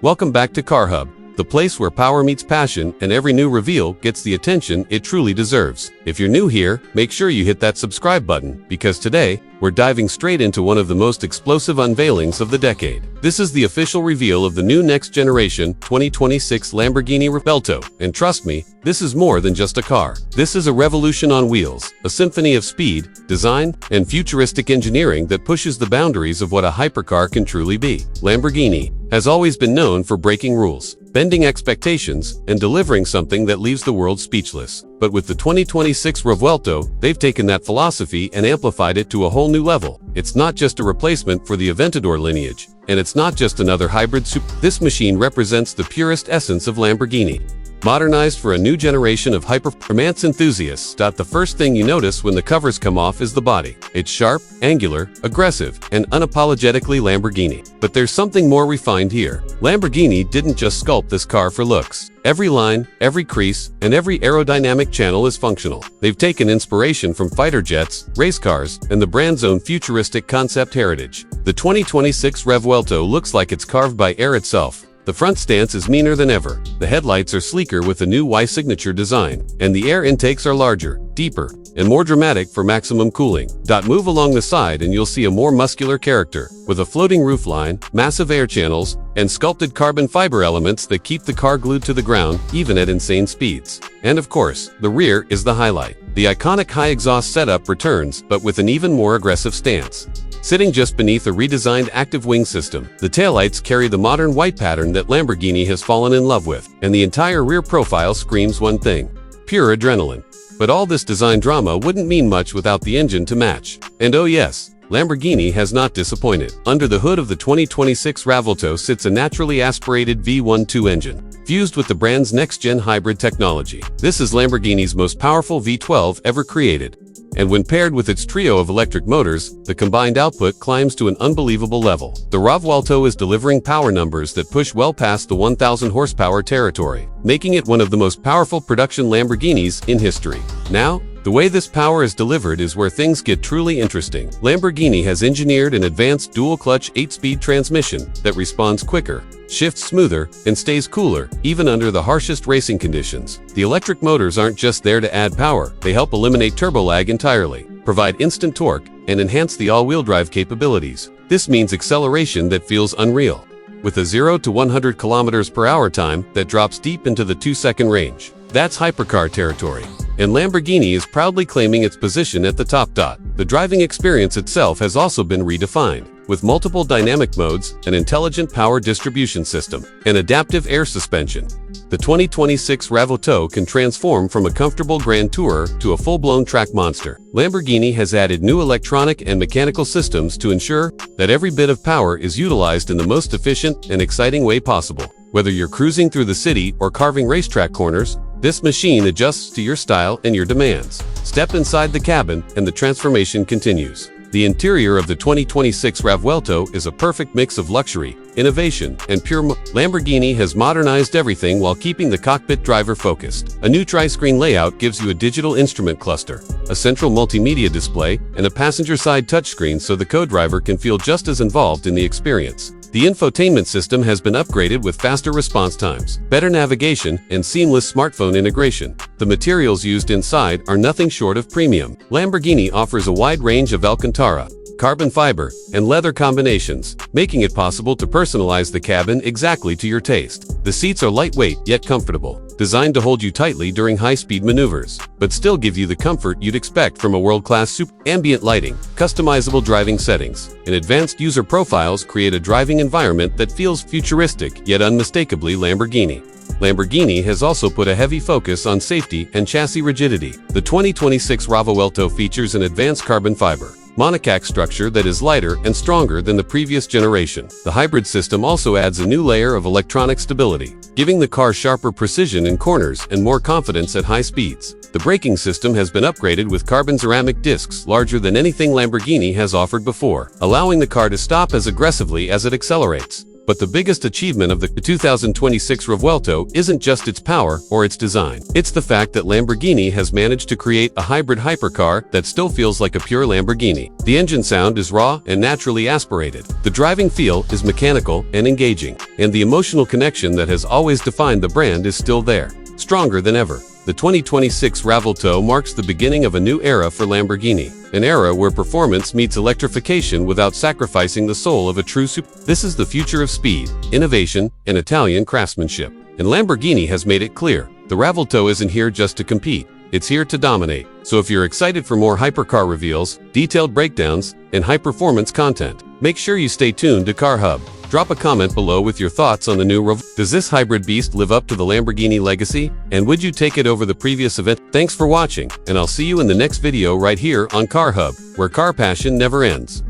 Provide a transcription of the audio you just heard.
Welcome back to Car Hub, the place where power meets passion and every new reveal gets the attention it truly deserves. If you're new here, make sure you hit that subscribe button, because today, we're diving straight into one of the most explosive unveilings of the decade. This is the official reveal of the new next-generation 2026 Lamborghini Revuelto, and trust me, this is more than just a car. This is a revolution on wheels, a symphony of speed, design, and futuristic engineering that pushes the boundaries of what a hypercar can truly be. Lamborghini has always been known for breaking rules, bending expectations, and delivering something that leaves the world speechless. But with the 2026 Revuelto, they've taken that philosophy and amplified it to a whole new level. It's not just a replacement for the Aventador lineage, and it's not just another hybrid This machine represents the purest essence of Lamborghini, modernized for a new generation of hyper-performance enthusiasts. The first thing you notice when the covers come off is the body. It's sharp, angular, aggressive, and unapologetically Lamborghini. But there's something more refined here. Lamborghini didn't just sculpt this car for looks. Every line, every crease, and every aerodynamic channel is functional. They've taken inspiration from fighter jets, race cars, and the brand's own futuristic concept heritage. The 2026 Revuelto looks like it's carved by air itself. The front stance is meaner than ever, the headlights are sleeker with a new Y signature design, and the air intakes are larger, deeper, and more dramatic for maximum cooling. Move along the side and you'll see a more muscular character, with a floating roofline, massive air channels, and sculpted carbon fiber elements that keep the car glued to the ground, even at insane speeds. And of course, the rear is the highlight. The iconic high exhaust setup returns, but with an even more aggressive stance. Sitting just beneath a redesigned active wing system, the taillights carry the modern white pattern that Lamborghini has fallen in love with, and the entire rear profile screams one thing: pure adrenaline. But all this design drama wouldn't mean much without the engine to match. And oh yes, Lamborghini has not disappointed. Under the hood of the 2026 Revuelto sits a naturally aspirated V12 engine, fused with the brand's next-gen hybrid technology. This is Lamborghini's most powerful V12 ever created. And when paired with its trio of electric motors, the combined output climbs to an unbelievable level. The Revuelto is delivering power numbers that push well past the 1,000 horsepower territory, making it one of the most powerful production Lamborghinis in history. Now, the way this power is delivered is where things get truly interesting. Lamborghini has engineered an advanced dual-clutch 8-speed transmission that responds quicker, shifts smoother, and stays cooler, even under the harshest racing conditions. The electric motors aren't just there to add power, they help eliminate turbo lag entirely, provide instant torque, and enhance the all-wheel drive capabilities. This means acceleration that feels unreal, with a 0 to 100 km/h time that drops deep into the 2-second range. That's hypercar territory. And Lamborghini is proudly claiming its position at the top. The driving experience itself has also been redefined, with multiple dynamic modes, an intelligent power distribution system, and adaptive air suspension. The 2026 Revuelto can transform from a comfortable grand tourer to a full-blown track monster. Lamborghini has added new electronic and mechanical systems to ensure that every bit of power is utilized in the most efficient and exciting way possible. Whether you're cruising through the city or carving racetrack corners, this machine adjusts to your style and your demands. Step inside the cabin and the transformation continues. The interior of the 2026 Revuelto is a perfect mix of luxury, innovation, and pure Lamborghini has modernized everything while keeping the cockpit driver focused. A new tri-screen layout gives you a digital instrument cluster, a central multimedia display, and a passenger-side touchscreen so the co-driver can feel just as involved in the experience. The infotainment system has been upgraded with faster response times, better navigation, and seamless smartphone integration. The materials used inside are nothing short of premium. Lamborghini offers a wide range of Alcantara, carbon fiber, and leather combinations, making it possible to personalize the cabin exactly to your taste. The seats are lightweight yet comfortable, designed to hold you tightly during high-speed maneuvers, but still give you the comfort you'd expect from a world-class ambient lighting, customizable driving settings, and advanced user profiles create a driving environment that feels futuristic yet unmistakably Lamborghini. Lamborghini has also put a heavy focus on safety and chassis rigidity. The 2026 Revuelto features an advanced carbon fiber monocoque structure that is lighter and stronger than the previous generation. The hybrid system also adds a new layer of electronic stability, giving the car sharper precision in corners and more confidence at high speeds. The braking system has been upgraded with carbon ceramic discs larger than anything Lamborghini has offered before, allowing the car to stop as aggressively as it accelerates. But the biggest achievement of the 2026 Revuelto isn't just its power or its design. It's the fact that Lamborghini has managed to create a hybrid hypercar that still feels like a pure Lamborghini. The engine sound is raw and naturally aspirated. The driving feel is mechanical and engaging. And the emotional connection that has always defined the brand is still there, stronger than ever. The 2026 Revuelto marks the beginning of a new era for Lamborghini, an era where performance meets electrification without sacrificing the soul of a true This is the future of speed, innovation, and Italian craftsmanship. And Lamborghini has made it clear, the Revuelto isn't here just to compete, it's here to dominate. So if you're excited for more hypercar reveals, detailed breakdowns, and high-performance content, make sure you stay tuned to Car Hub. Drop a comment below with your thoughts on the new Revuelto. Does this hybrid beast live up to the Lamborghini legacy? And would you take it over the previous event? Thanks for watching, and I'll see you in the next video right here on Car Hub, where car passion never ends.